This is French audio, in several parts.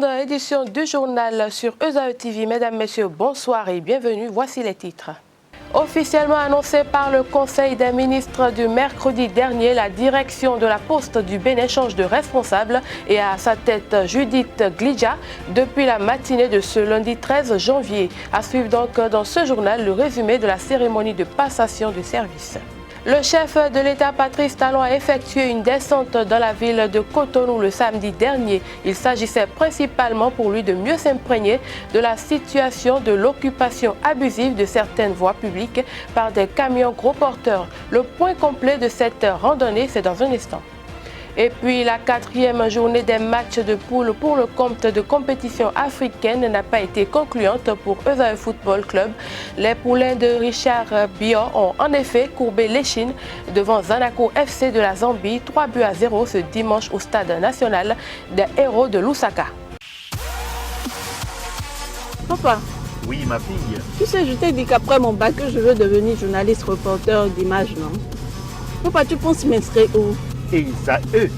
Grande édition du journal sur ESAE TV. Mesdames, Messieurs, bonsoir et bienvenue. Voici les titres. Officiellement annoncé par le Conseil des ministres du mercredi dernier, la direction de la Poste du Bénin change de responsable et à sa tête Judith Glidja depuis la matinée de ce lundi 13 janvier. À suivre donc dans ce journal le résumé de la cérémonie de passation de service. Le chef de l'État, Patrice Talon, a effectué une descente dans la ville de Cotonou le samedi dernier. Il s'agissait principalement pour lui de mieux s'imprégner de la situation de l'occupation abusive de certaines voies publiques par des camions gros porteurs. Le point complet de cette randonnée, c'est dans un instant. Et puis la 4e journée des matchs de poule pour le compte de compétition africaine n'a pas été concluante pour ESAE Football Club. Les poulains de Richard Biot ont en effet courbé l'échine devant Zanaco FC de la Zambie, 3-0 ce dimanche au stade national des Héros de Lusaka. Papa. Oui, ma fille. Tu sais, je t'ai dit qu'après mon bac, je veux devenir journaliste reporter d'images, non? Papa, tu penses m'inscrire où? ESAE.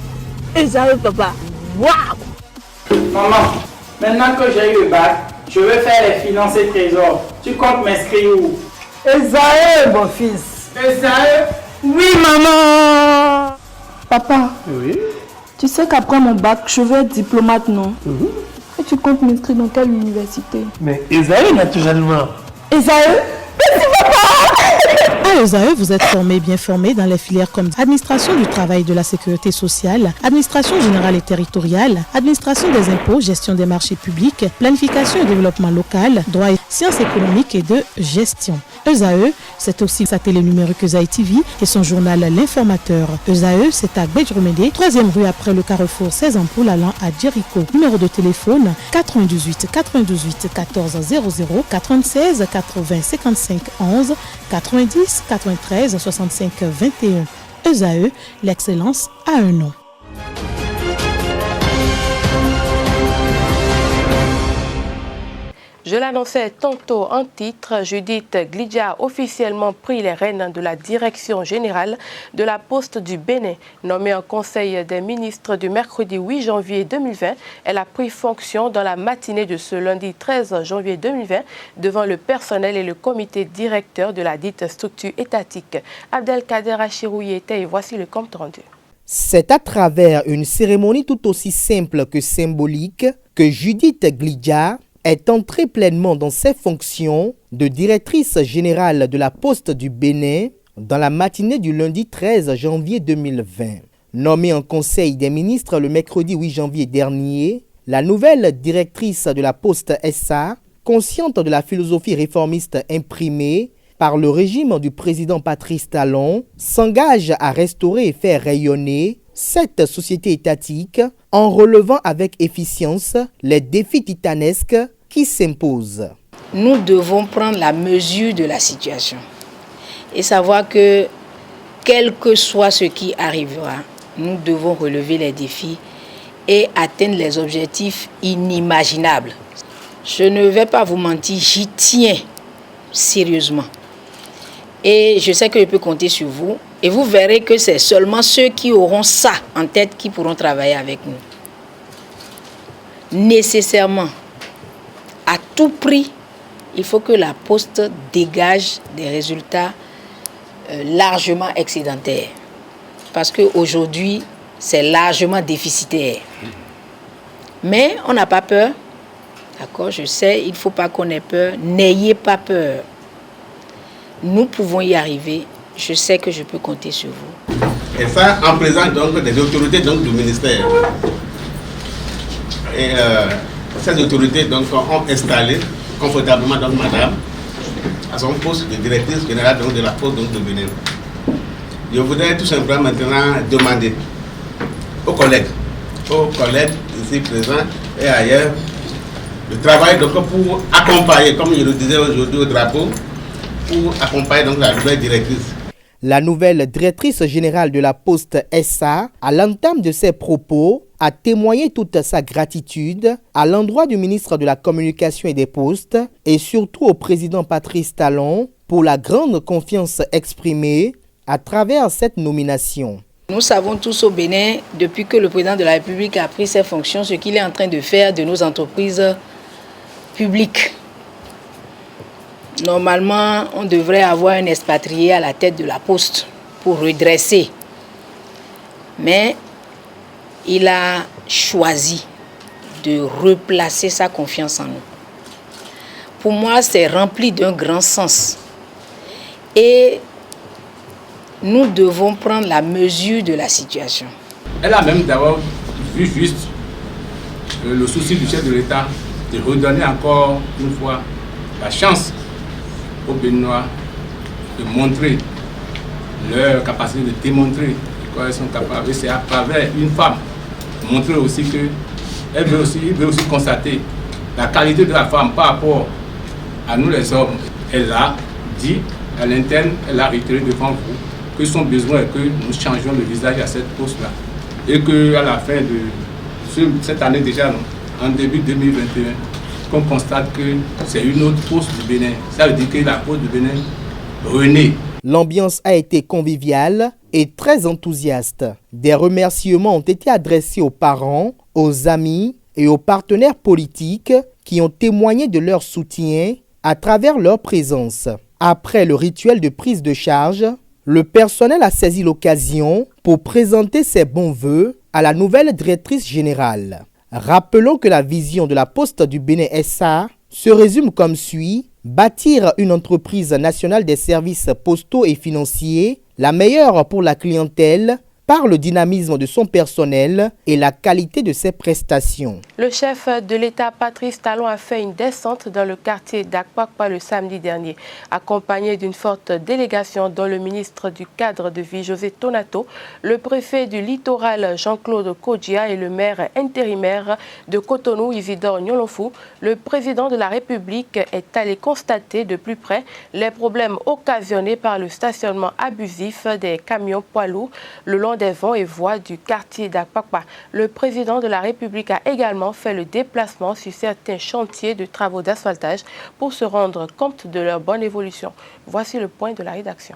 ESAE, papa. Waouh! Maman, maintenant que j'ai eu le bac, je veux faire les finances et trésors. Tu comptes m'inscrire où? ESAE, mon fils. ESAE? Oui, maman! Papa, Oui. tu sais qu'après mon bac, je veux être diplomate, non? Et tu comptes m'inscrire dans quelle université? Mais ESAE, naturellement. ESAE? À ESAE, vous êtes bien formé dans les filières comme administration du travail et de la sécurité sociale, administration générale et territoriale, administration des impôts, gestion des marchés publics, planification et développement local, droit et sciences économiques et de gestion. ESAE, c'est aussi sa télé numérique ESAE TV et son journal L'Informateur. ESAE, c'est à Bedjromede, 3e rue après le carrefour 16 ampoules allant à Jericho. Numéro de téléphone 98 98 14 00 96 80 55 11 90 93 65 21. ESAE, l'excellence a un nom. Je l'annonçais tantôt en titre, Judith Glidja a officiellement pris les rênes de la direction générale de la Poste du Bénin. Nommée en Conseil des ministres du mercredi 8 janvier 2020, elle a pris fonction dans la matinée de ce lundi 13 janvier 2020 devant le personnel et le comité directeur de la dite structure étatique. Abdelkader Achirouye était et voici le compte rendu. C'est à travers une cérémonie tout aussi simple que symbolique que Judith Glidja est entrée pleinement dans ses fonctions de directrice générale de la Poste du Bénin dans la matinée du lundi 13 janvier 2020. Nommée en Conseil des ministres le mercredi 8 janvier dernier, la nouvelle directrice de la Poste SA, consciente de la philosophie réformiste imprimée par le régime du président Patrice Talon, s'engage à restaurer et faire rayonner cette société étatique en relevant avec efficience les défis titanesques qui s'imposent. Nous devons prendre la mesure de la situation et savoir que quel que soit ce qui arrivera, nous devons relever les défis et atteindre les objectifs inimaginables. Je ne vais pas vous mentir, j'y tiens sérieusement. Et je sais que je peux compter sur vous. Et vous verrez que c'est seulement ceux qui auront ça en tête qui pourront travailler avec nous. Nécessairement, à tout prix, il faut que la Poste dégage des résultats largement excédentaires. Parce qu'aujourd'hui, c'est largement déficitaire. Mais on n'a pas peur. D'accord, je sais, il ne faut pas qu'on ait peur. N'ayez pas peur. Nous pouvons y arriver. Je sais que je peux compter sur vous. Et ça en présence donc des autorités donc, du ministère. Et ces autorités donc, ont installé confortablement donc, madame à son poste de directrice générale donc, de la Poste donc, de Bénin. Je voudrais tout simplement maintenant demander aux collègues ici présents et ailleurs de travailler donc, pour accompagner, comme je le disais aujourd'hui au drapeau, pour accompagner donc, la nouvelle directrice. La nouvelle directrice générale de la Poste SA, à l'entame de ses propos, a témoigné toute sa gratitude à l'endroit du ministre de la Communication et des Postes et surtout au président Patrice Talon pour la grande confiance exprimée à travers cette nomination. Nous savons tous au Bénin, depuis que le président de la République a pris ses fonctions, ce qu'il est en train de faire de nos entreprises publiques. Normalement, on devrait avoir un expatrié à la tête de la poste pour redresser. Mais il a choisi de replacer sa confiance en nous. Pour moi, c'est rempli d'un grand sens. Et nous devons prendre la mesure de la situation. Elle a même d'abord vu juste le souci du chef de l'État de redonner encore une fois la chance aux Béninois de montrer leur capacité, de démontrer de quoi elles sont capables. Et c'est à travers une femme montrer aussi que il veut aussi constater la qualité de la femme par rapport à nous les hommes. Elle a dit à l'interne, elle a réitéré devant vous que son besoin est que nous changions le visage à cette poste-là. Et qu'à la fin de cette année déjà, non, en début 2021, qu'on constate que c'est une autre poste du Bénin. Ça veut dire que la poste du Bénin renaît. L'ambiance a été conviviale et très enthousiaste. Des remerciements ont été adressés aux parents, aux amis et aux partenaires politiques qui ont témoigné de leur soutien à travers leur présence. Après le rituel de prise de charge, le personnel a saisi l'occasion pour présenter ses bons vœux à la nouvelle directrice générale. Rappelons que la vision de la Poste du Bénin SA se résume comme suit: bâtir une entreprise nationale des services postaux et financiers, la meilleure pour la clientèle, par le dynamisme de son personnel et la qualité de ses prestations. Le chef de l'État, Patrice Talon, a fait une descente dans le quartier d'Akpakpa le samedi dernier, accompagné d'une forte délégation dont le ministre du Cadre de Vie, José Tonato, le préfet du Littoral, Jean-Claude Kodjia, et le maire intérimaire de Cotonou, Isidore Nyolonfou. Le président de la République est allé constater de plus près les problèmes occasionnés par le stationnement abusif des camions poids lourds le long des vents et voies du quartier d'Akpakpa. Le président de la République a également fait le déplacement sur certains chantiers de travaux d'asphaltage pour se rendre compte de leur bonne évolution. Voici le point de la rédaction.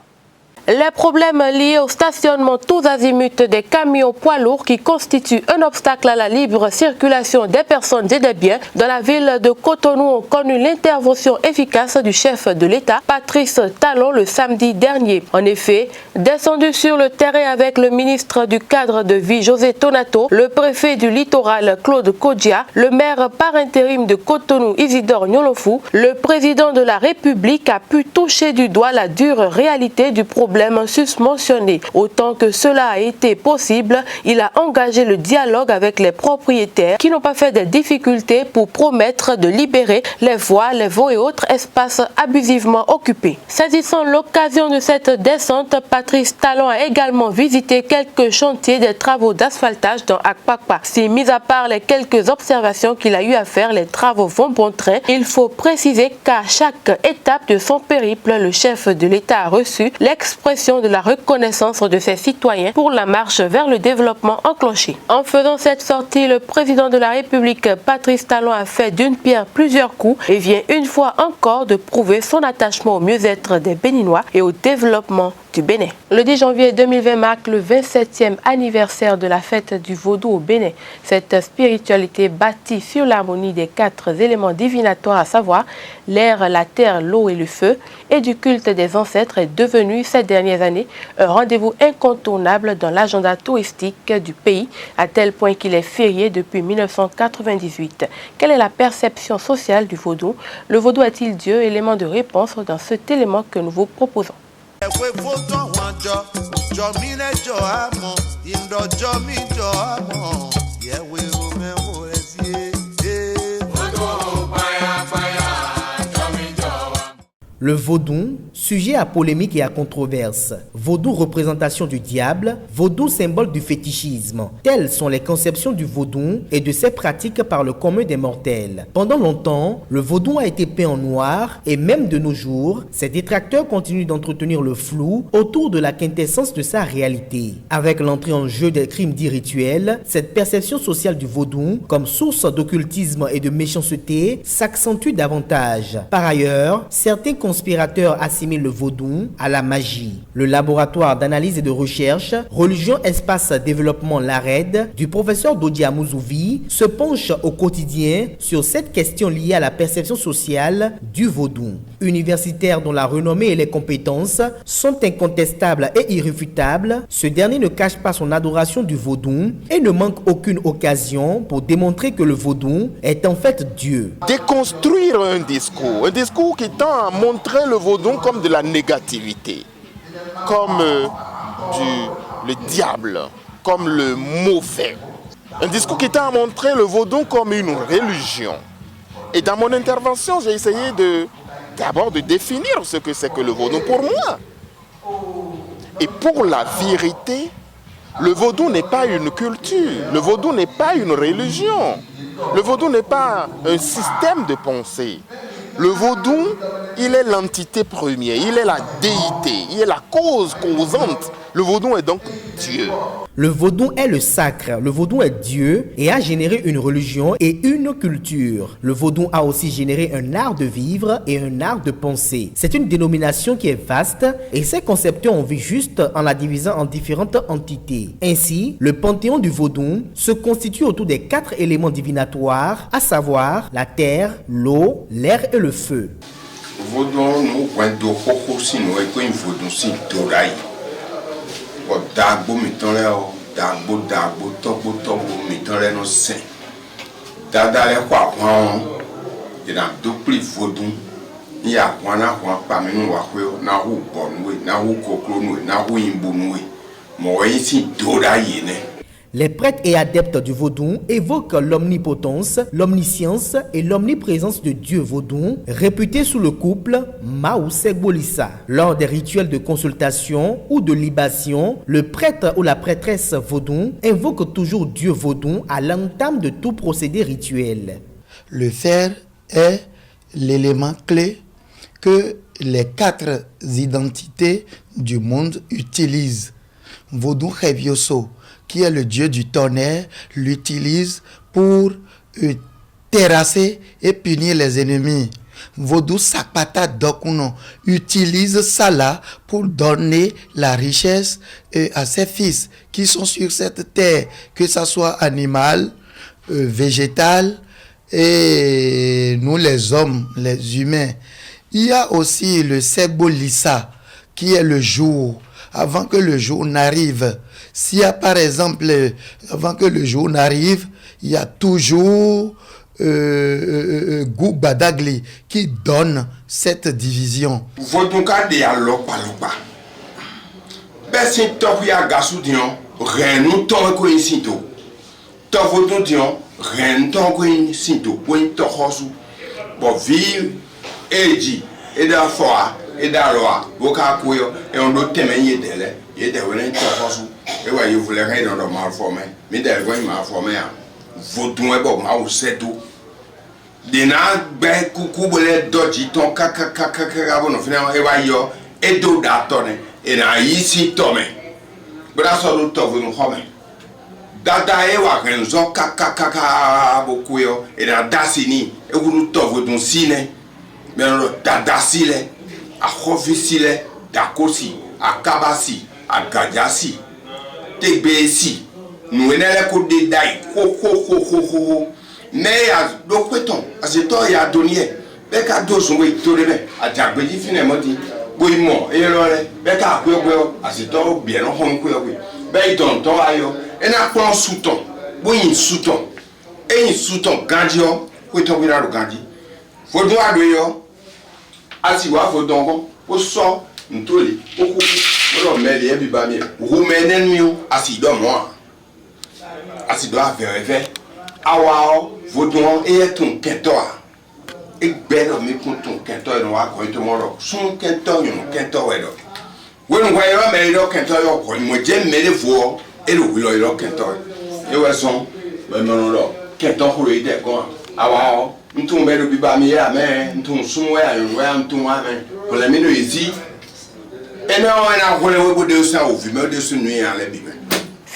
Les problèmes liés au stationnement tous azimuts des camions poids lourds qui constituent un obstacle à la libre circulation des personnes et des biens dans la ville de Cotonou ont connu l'intervention efficace du chef de l'État, Patrice Talon, le samedi dernier. En effet, descendu sur le terrain avec le ministre du Cadre de Vie, José Tonato, le préfet du Littoral, Claude Kodjia, le maire par intérim de Cotonou, Isidore Nyolonfou, le président de la République a pu toucher du doigt la dure réalité du problème susmentionné. Autant que cela a été possible, il a engagé le dialogue avec les propriétaires qui n'ont pas fait de difficultés pour promettre de libérer les voies, les voies et autres espaces abusivement occupés. Saisissant l'occasion de cette descente, Patrice Talon a également visité quelques chantiers des travaux d'asphaltage dans Akpakpa. Si, mis à part les quelques observations qu'il a eu à faire, les travaux vont bon train, il faut préciser qu'à chaque étape de son périple, le chef de l'État a reçu l'expression de la reconnaissance de ses citoyens pour la marche vers le développement enclenché. En faisant cette sortie, le président de la République, Patrice Talon, a fait d'une pierre plusieurs coups et vient une fois encore de prouver son attachement au mieux-être des Béninois et au développement du Bénin. Le 10 janvier 2020 marque le 27e anniversaire de la fête du Vaudou au Bénin. Cette spiritualité bâtie sur l'harmonie des 4 éléments divinatoires, à savoir l'air, la terre, l'eau et le feu, et du culte des ancêtres, est devenue ces dernières années un rendez-vous incontournable dans l'agenda touristique du pays, à tel point qu'il est férié depuis 1998. Quelle est la perception sociale du Vaudou? Le Vaudou est-il Dieu? Élément de réponse dans cet élément que nous vous proposons. Le vaudou, sujet à polémique et à controverse. Vaudou, représentation du diable. Vaudou, symbole du fétichisme. Telles sont les conceptions du vaudou et de ses pratiques par le commun des mortels. Pendant longtemps, le vaudou a été peint en noir et même de nos jours, ses détracteurs continuent d'entretenir le flou autour de la quintessence de sa réalité. Avec l'entrée en jeu des crimes dits rituels, cette perception sociale du vaudou comme source d'occultisme et de méchanceté s'accentue davantage. Par ailleurs, certains conspirateurs assimilent assimilé le vaudou à la magie. Le laboratoire d'analyse et de recherche Religion Espace Développement l'ARED du professeur Dodi Amouzouvi se penche au quotidien sur cette question liée à la perception sociale du vaudou. Universitaire dont la renommée et les compétences sont incontestables et irréfutables, ce dernier ne cache pas son adoration du vaudou et ne manque aucune occasion pour démontrer que le vaudou est en fait Dieu. Déconstruire un discours qui tend à montrer le vaudou comme de la négativité, comme le diable, comme le mauvais. Un discours qui tend à montrer le vaudou comme une religion. Et dans mon intervention, j'ai essayé d'abord de définir ce que c'est que le vaudou pour moi. Et pour la vérité, le vaudou n'est pas une culture, le vaudou n'est pas une religion, le vaudou n'est pas un système de pensée. Le vaudou, il est l'entité première, il est la déité, il est la cause causante. Le vaudou est donc Dieu. Le vaudou est le sacre, le vaudou est Dieu et a généré une religion et une culture. Le vaudou a aussi généré un art de vivre et un art de penser. C'est une dénomination qui est vaste et ces conceptions on vit juste en la divisant en différentes entités. Ainsi, le panthéon du vaudou se constitue autour des 4 éléments divinatoires, à savoir la terre, l'eau, l'air et le feu. Vaudou, nous, dagbo mitan le o dagbo togbo mitan le no sen dada le kwa pon e na dupli vodun ni akwana kwa pa mi nu wa kwe na hu bonu na hu koklo nu na hu imbu nu mo yin si doda yene. Les prêtres et adeptes du vaudou évoquent l'omnipotence, l'omniscience et l'omniprésence de Dieu vaudou, réputé sous le couple Maousek-Bolissa. Lors des rituels de consultation ou de libation, le prêtre ou la prêtresse vaudou invoque toujours Dieu vaudou à l'entame de tout procédé rituel. Le fer est l'élément clé que les 4 identités du monde utilisent. Vaudou Revioso, qui est le dieu du tonnerre, l'utilise pour terrasser et punir les ennemis. Vaudou Sakpata Dokuno utilise ça là pour donner la richesse à ses fils qui sont sur cette terre, que ce soit animal, végétal et nous les hommes, les humains. Il y a aussi le Sebolissa qui est le jour. Avant que le jour n'arrive, s'il y a par exemple, avant que le jour n'arrive, il y a toujours Gou Badagli qui donne cette division. Vodunka de alopa lopa. Besi topi agasu dion, renu ton ko insinto. To vodun dion, ren ton ko insinto, point to hosu. Bo vi eji e da foa et d'alors, voka kuyo et on doit témoigner d'elle et de venir te forcer et ouais vous voulez rien dans le mal formé mais d'elle va mal formé vous doit bon ma ou c'est tout dina be kuku bole doji ton kaka bon finalement et va yo et do da tonne et na ici tome bra so do to vous homé dada e wa renzo kaka beaucoup yo et na dasini et vous to vous don sine mais non dada sile Akofisile, Dakosi, Akabasi, Akadjasi, Tebesi, nous n'avons que des dailles, mais à l'opéton, à ce temps, il y a donné, Beka dos ont été tournés, à Jabedi finalement dit, oui, moi, et alors, Beka, à ce temps, bien, on peut, ben, ton temps, ailleurs, et n'a pas un sous-ton, oui, un sous-ton, et un sous-ton, Gandio, oui, ton village de Gandhi, faut doit de yo. Asiwa vodongo oso ntoli oku ro meli ebi ba mi ru menen mi asido mo asido aveve awao vodon e ton ketoa e gbero mi kun ton ketoa no wa ko to mo ro sun ketoa yo ketoa we do we no wa yo me ro ketoa yo ko mo je mele vo e ro wi lo ketoa e we son me no ro ketoa ko ri de ko awao ntum bero bi ba mi ya me ntum sumo ya yo ya ntum wa me ko le mi no izi ene o na ko le wo de so o vi me de so nu ya le bi me.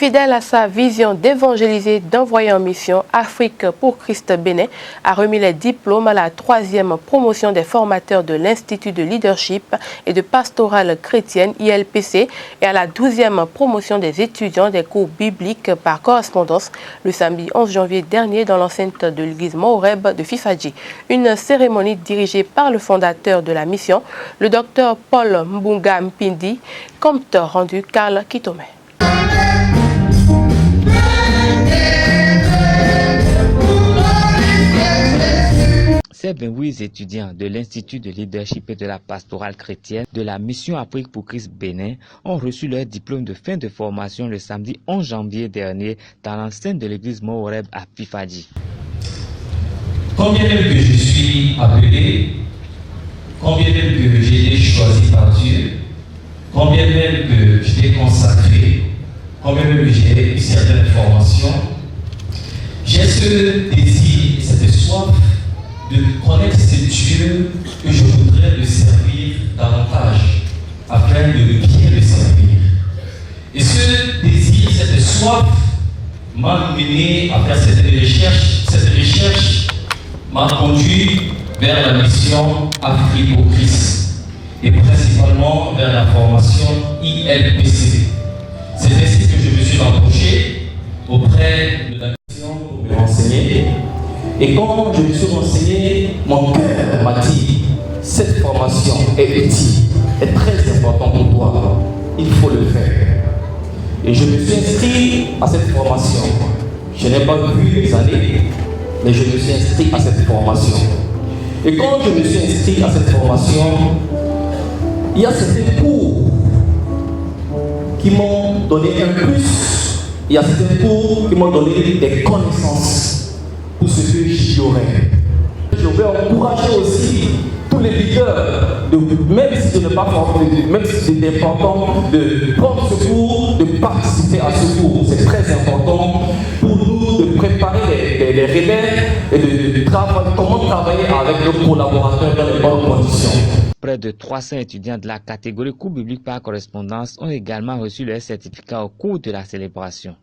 Fidèle à sa vision d'évangéliser, d'envoyer en mission, Afrique pour Christ Bénin a remis les diplômes à la 3e promotion des formateurs de l'Institut de leadership et de pastorale chrétienne ILPC et à la 12e promotion des étudiants des cours bibliques par correspondance le samedi 11 janvier dernier dans l'enceinte de l'église Moreb de Fifadji. Une cérémonie dirigée par le fondateur de la mission, le docteur Paul Mbunga Mpindi, compte rendu Karl Kitome. Ces 28 étudiants de l'Institut de leadership et de la pastorale chrétienne de la mission Afrique pour Christ Bénin ont reçu leur diplôme de fin de formation le samedi 11 janvier dernier dans l'enceinte de l'église Moreb à Fifadji. Combien même que je suis appelé, combien même que j'ai été choisi par Dieu, combien même que j'étais consacré, combien même que j'ai eu certaines formations, j'ai ce désir, cette soif de connaître ce Dieu que je voudrais le servir davantage, afin de bien le servir. Et ce désir, cette soif m'a mené à faire cette recherche m'a conduit vers la mission Afrique pour Christ et principalement vers la formation ILPC. C'est ainsi que je me suis rapproché auprès de la mission pour me renseigner. Et quand je me suis renseigné, mon cœur m'a dit, cette formation est utile, est très importante pour toi, il faut le faire. Et je me suis inscrit à cette formation. Je n'ai pas vu les années, mais je me suis inscrit à cette formation. Et quand je me suis inscrit à cette formation, il y a certains cours qui m'ont donné un plus, il y a certains cours qui m'ont donné des connaissances pour ce que j'ignorais. Je vais encourager aussi tous les leaders, même si je n'ai pas formé, même si c'est important, de prendre ce cours, de participer à ce cours. C'est très important pour nous de préparer les relais et de travailler, comment travailler avec nos collaborateurs dans les bonnes conditions. Près de 300 étudiants de la catégorie cours biblique par correspondance ont également reçu leur certificat au cours de la célébration.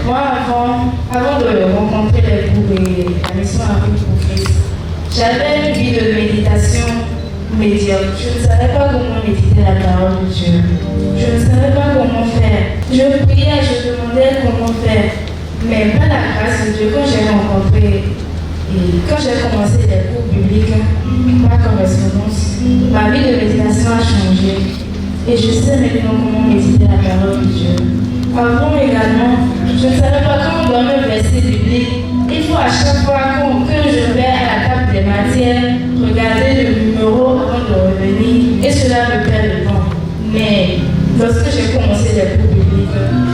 Moi, avant de rencontrer les cours et la mission Afrique pour Christ, j'avais une vie de méditation médiocre. Je ne savais pas comment méditer la parole de Dieu. Je ne savais pas comment faire. Je priais, je demandais comment faire. Mais par la grâce de Dieu, quand j'ai rencontré et quand j'ai commencé les cours bibliques par correspondance, ma vie de méditation a changé. Et je sais maintenant comment méditer la parole de Dieu. Avant également, je ne savais pas quand on donne un verset biblique. Il faut à chaque fois que je vais à la table des matières, regarder le numéro avant de revenir, et cela me perd le temps. Mais lorsque j'ai commencé les cours bibliques,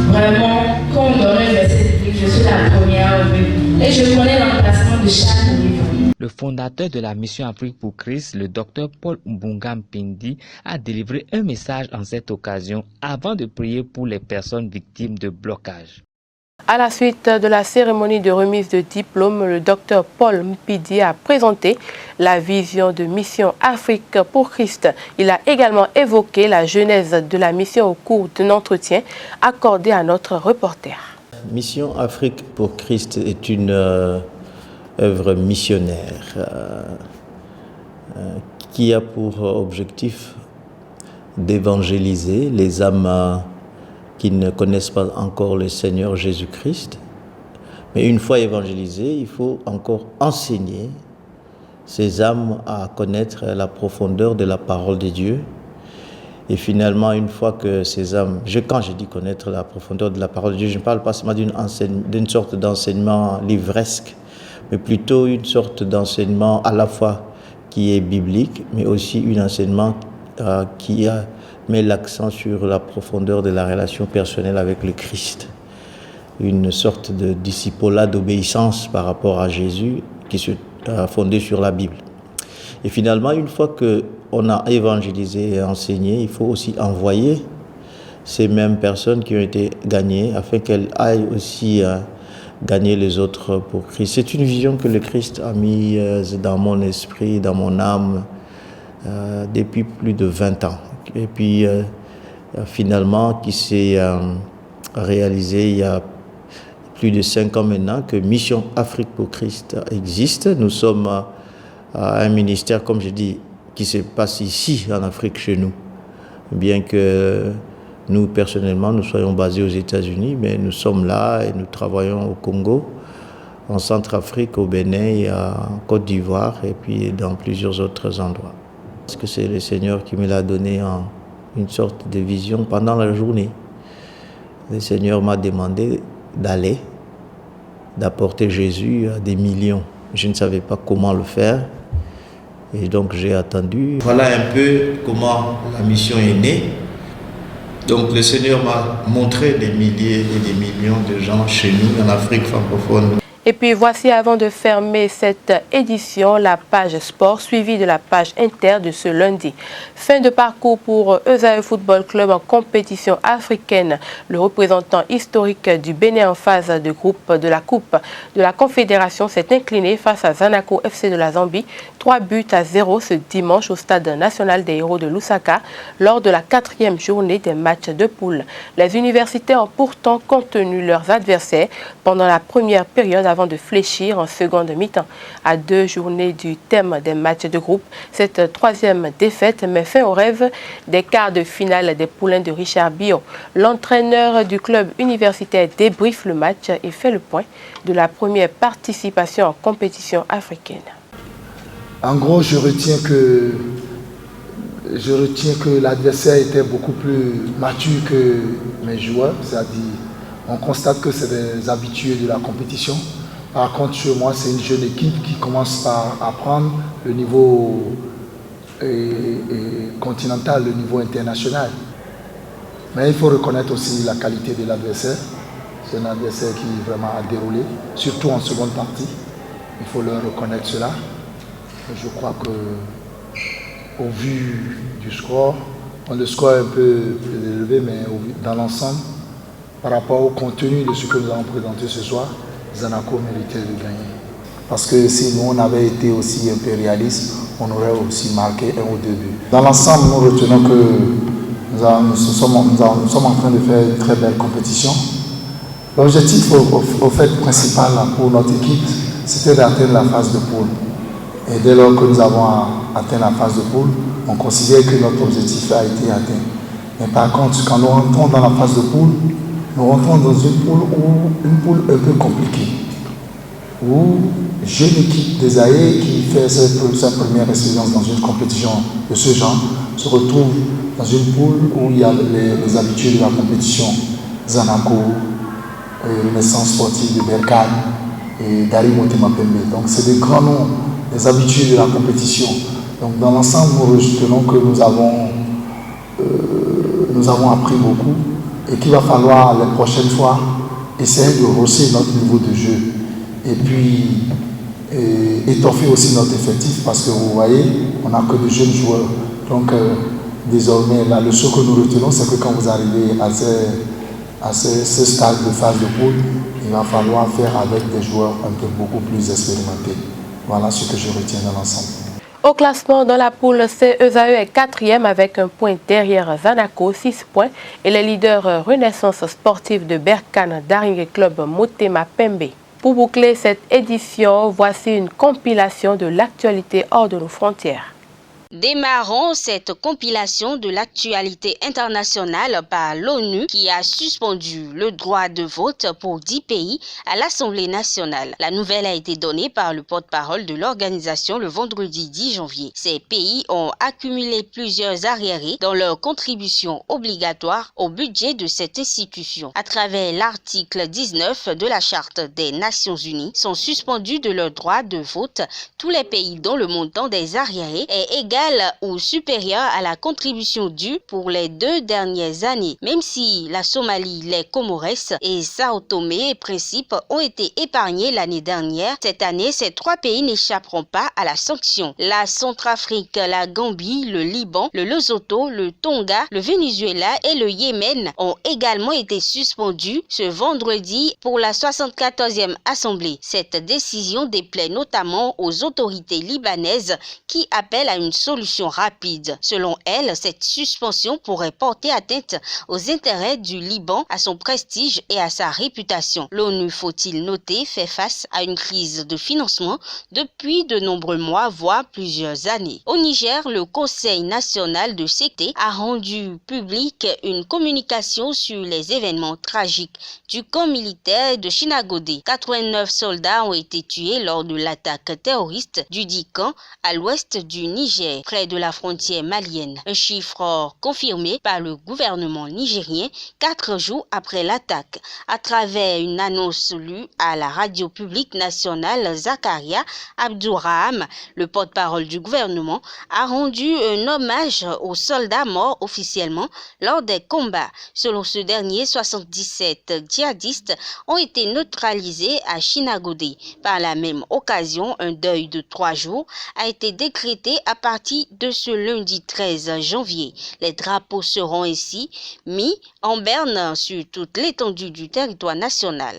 vraiment, quand on donne un verset biblique, je suis la première à revenir. Et je connais l'emplacement de chaque livre. Le fondateur de la mission Afrique pour Christ, le docteur Paul Mbunga Mpindi, a délivré un message en cette occasion avant de prier pour les personnes victimes de blocage. À la suite de la cérémonie de remise de diplôme, le docteur Paul Mpindi a présenté la vision de mission Afrique pour Christ. Il a également évoqué la genèse de la mission au cours d'un entretien accordé à notre reporter. Mission Afrique pour Christ est une œuvre missionnaire qui a pour objectif d'évangéliser les âmes qui ne connaissent pas encore le Seigneur Jésus-Christ. Mais une fois évangélisés, il faut encore enseigner ces âmes à connaître la profondeur de la parole de Dieu. Et finalement, une fois que ces âmes, quand je dis connaître la profondeur de la parole de Dieu, je ne parle pas seulement d'une sorte d'enseignement livresque, mais plutôt une sorte d'enseignement à la fois qui est biblique, mais aussi un enseignement qui met l'accent sur la profondeur de la relation personnelle avec le Christ. Une sorte de discipolat d'obéissance par rapport à Jésus qui se fondé sur la Bible. Et finalement, une fois qu'on a évangélisé et enseigné, il faut aussi envoyer ces mêmes personnes qui ont été gagnées afin qu'elles aillent aussi gagner les autres pour Christ. C'est une vision que le Christ a mise dans mon esprit, dans mon âme, depuis plus de 20 ans. Et puis, finalement qui s'est réalisé il y a plus de 5 ans maintenant que Mission Afrique pour Christ existe. Nous sommes un ministère, comme je dis, qui se passe ici en Afrique chez nous. Bien que nous, personnellement, nous soyons basés aux États-Unis, mais nous sommes là et nous travaillons au Congo, en Centrafrique, au Bénin, en Côte d'Ivoire et puis dans plusieurs autres endroits. Parce que c'est le Seigneur qui me l'a donné en une sorte de vision pendant la journée. Le Seigneur m'a demandé d'aller, d'apporter Jésus à des millions. Je ne savais pas comment le faire et donc j'ai attendu. Voilà un peu comment la mission est née. Donc le Seigneur m'a montré des milliers et des millions de gens chez nous en Afrique francophone. Et puis voici, avant de fermer cette édition, la page sport suivie de la page inter de ce lundi. Fin de parcours pour ESAE Football Club en compétition africaine. Le représentant historique du Bénin en phase de groupe de la Coupe de la Confédération s'est incliné face à Zanaco FC de la Zambie, 3-0 ce dimanche au stade national des héros de Lusaka lors de la 4e journée des matchs de poule. Les universitaires ont pourtant contenu leurs adversaires pendant la première période avant de fléchir en seconde mi-temps. À 2 journées du thème des matchs de groupe, cette 3e défaite met fin au rêve des quarts de finale des poulains de Richard Bio. L'entraîneur du club universitaire débriefe le match et fait le point de la première participation en compétition africaine. En gros, je retiens que l'adversaire était beaucoup plus mature que mes joueurs, c'est-à-dire on constate que c'est des habitués de la compétition. Par contre, chez moi, c'est une jeune équipe qui commence par apprendre le niveau continental, le niveau international. Mais il faut reconnaître aussi la qualité de l'adversaire. C'est un adversaire qui vraiment a déroulé, surtout en seconde partie. Il faut leur reconnaître cela. Je crois qu'au vu du score, le score est un peu élevé, mais dans l'ensemble, par rapport au contenu de ce que nous allons présenter ce soir, Zanaco méritait de gagner. Parce que si nous on avait été aussi un peu réalistes, on aurait aussi marqué 1 ou 2 buts. Dans l'ensemble, nous retenons que nous sommes en train de faire une très belle compétition. L'objectif au fait principal pour notre équipe, c'était d'atteindre la phase de poule. Et dès lors que nous avons atteint la phase de poule, on considère que notre objectif a été atteint. Mais par contre, quand nous rentrons dans la phase de poule, nous rentrons dans une poule un peu compliquée, où jeune équipe des AE qui fait sa première expérience dans une compétition de ce genre se retrouve dans une poule où il y a les habitués de la compétition, Zanaco, Renaissance sportive de Berkane et Dari Motema Pembe. Donc c'est des grands noms, des habitués de la compétition. Donc dans l'ensemble, nous retenons que nous avons appris beaucoup et qu'il va falloir les prochaines fois essayer de hausser notre niveau de jeu et puis étoffer aussi notre effectif parce que vous voyez, on n'a que de jeunes joueurs. Donc désormais, la leçon que nous retenons, c'est que quand vous arrivez à ce stade de phase de poule, il va falloir faire avec des joueurs un peu beaucoup plus expérimentés. Voilà ce que je retiens dans l'ensemble. Au classement, dans la poule C, ESAE est 4e avec 1 point derrière Zanaco, 6 points. Et les leaders Renaissance sportive de Berkane, Daring Club Motema Pembe. Pour boucler cette édition, voici une compilation de l'actualité hors de nos frontières. Démarrons cette compilation de l'actualité internationale par l'ONU qui a suspendu le droit de vote pour 10 pays à l'Assemblée nationale. La nouvelle a été donnée par le porte-parole de l'organisation le vendredi 10 janvier. Ces pays ont accumulé plusieurs arriérés dans leur contribution obligatoire au budget de cette institution. À travers l'article 19 de la Charte des Nations Unies, sont suspendus de leur droit de vote tous les pays dont le montant des arriérés est égal ou supérieure à la contribution due pour les 2 dernières années. Même si la Somalie, les Comores et Sao Tomé et Principe ont été épargnés l'année dernière, cette année, ces 3 pays n'échapperont pas à la sanction. La Centrafrique, la Gambie, le Liban, le Lesotho, le Tonga, le Venezuela et le Yémen ont également été suspendus ce vendredi pour la 74e Assemblée. Cette décision déplaît notamment aux autorités libanaises qui appellent à une solution solution rapide. Selon elle, cette suspension pourrait porter atteinte aux intérêts du Liban, à son prestige et à sa réputation. L'ONU, faut-il noter, fait face à une crise de financement depuis de nombreux mois, voire plusieurs années. Au Niger, le Conseil national de sécurité a rendu public une communication sur les événements tragiques du camp militaire de Chinagodé. 89 soldats ont été tués lors de l'attaque terroriste du dit camp à l'ouest du Niger, près de la frontière malienne. Un chiffre confirmé par le gouvernement nigérien 4 jours après l'attaque. À travers une annonce lue à la radio publique nationale, Zakaria Abdouraham, le porte-parole du gouvernement, a rendu un hommage aux soldats morts officiellement lors des combats. Selon ce dernier, 77 djihadistes ont été neutralisés à Chinagodé. Par la même occasion, un deuil de 3 jours a été décrété à partir de ce lundi 13 janvier. Les drapeaux seront ainsi mis en berne sur toute l'étendue du territoire national.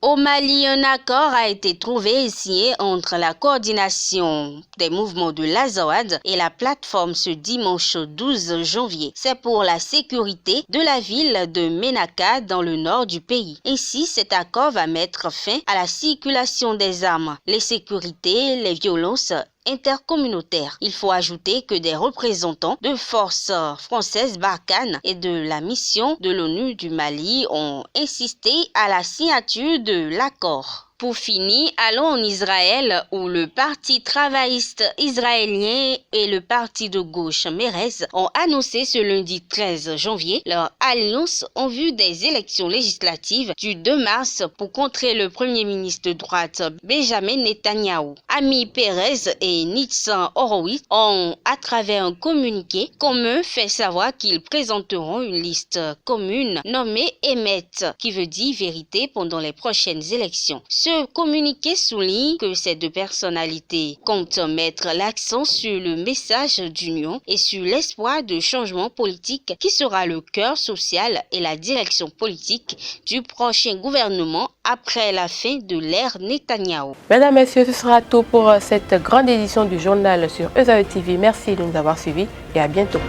Au Mali, un accord a été trouvé et signé entre la coordination des mouvements de l'Azawad et la plateforme ce dimanche 12 janvier. C'est pour la sécurité de la ville de Ménaka dans le nord du pays. Ainsi, cet accord va mettre fin à la circulation des armes, les sécurités, les violences intercommunautaire. Il faut ajouter que des représentants de forces françaises Barkhane et de la mission de l'ONU du Mali ont insisté à la signature de l'accord. Pour finir, allons en Israël où le Parti travailliste israélien et le parti de gauche Meretz ont annoncé ce lundi 13 janvier leur alliance en vue des élections législatives du 2 mars pour contrer le premier ministre de droite Benjamin Netanyahou. Ami Perez et Nitzan Horowitz ont, à travers un communiqué commun, fait savoir qu'ils présenteront une liste commune nommée Emet, qui veut dire vérité pendant les prochaines élections. Ce communiqué souligne que ces deux personnalités comptent mettre l'accent sur le message d'union et sur l'espoir de changement politique qui sera le cœur social et la direction politique du prochain gouvernement après la fin de l'ère Netanyahou. Mesdames, Messieurs, ce sera tout pour cette grande édition du journal sur EZAE TV. Merci de nous avoir suivis et à bientôt.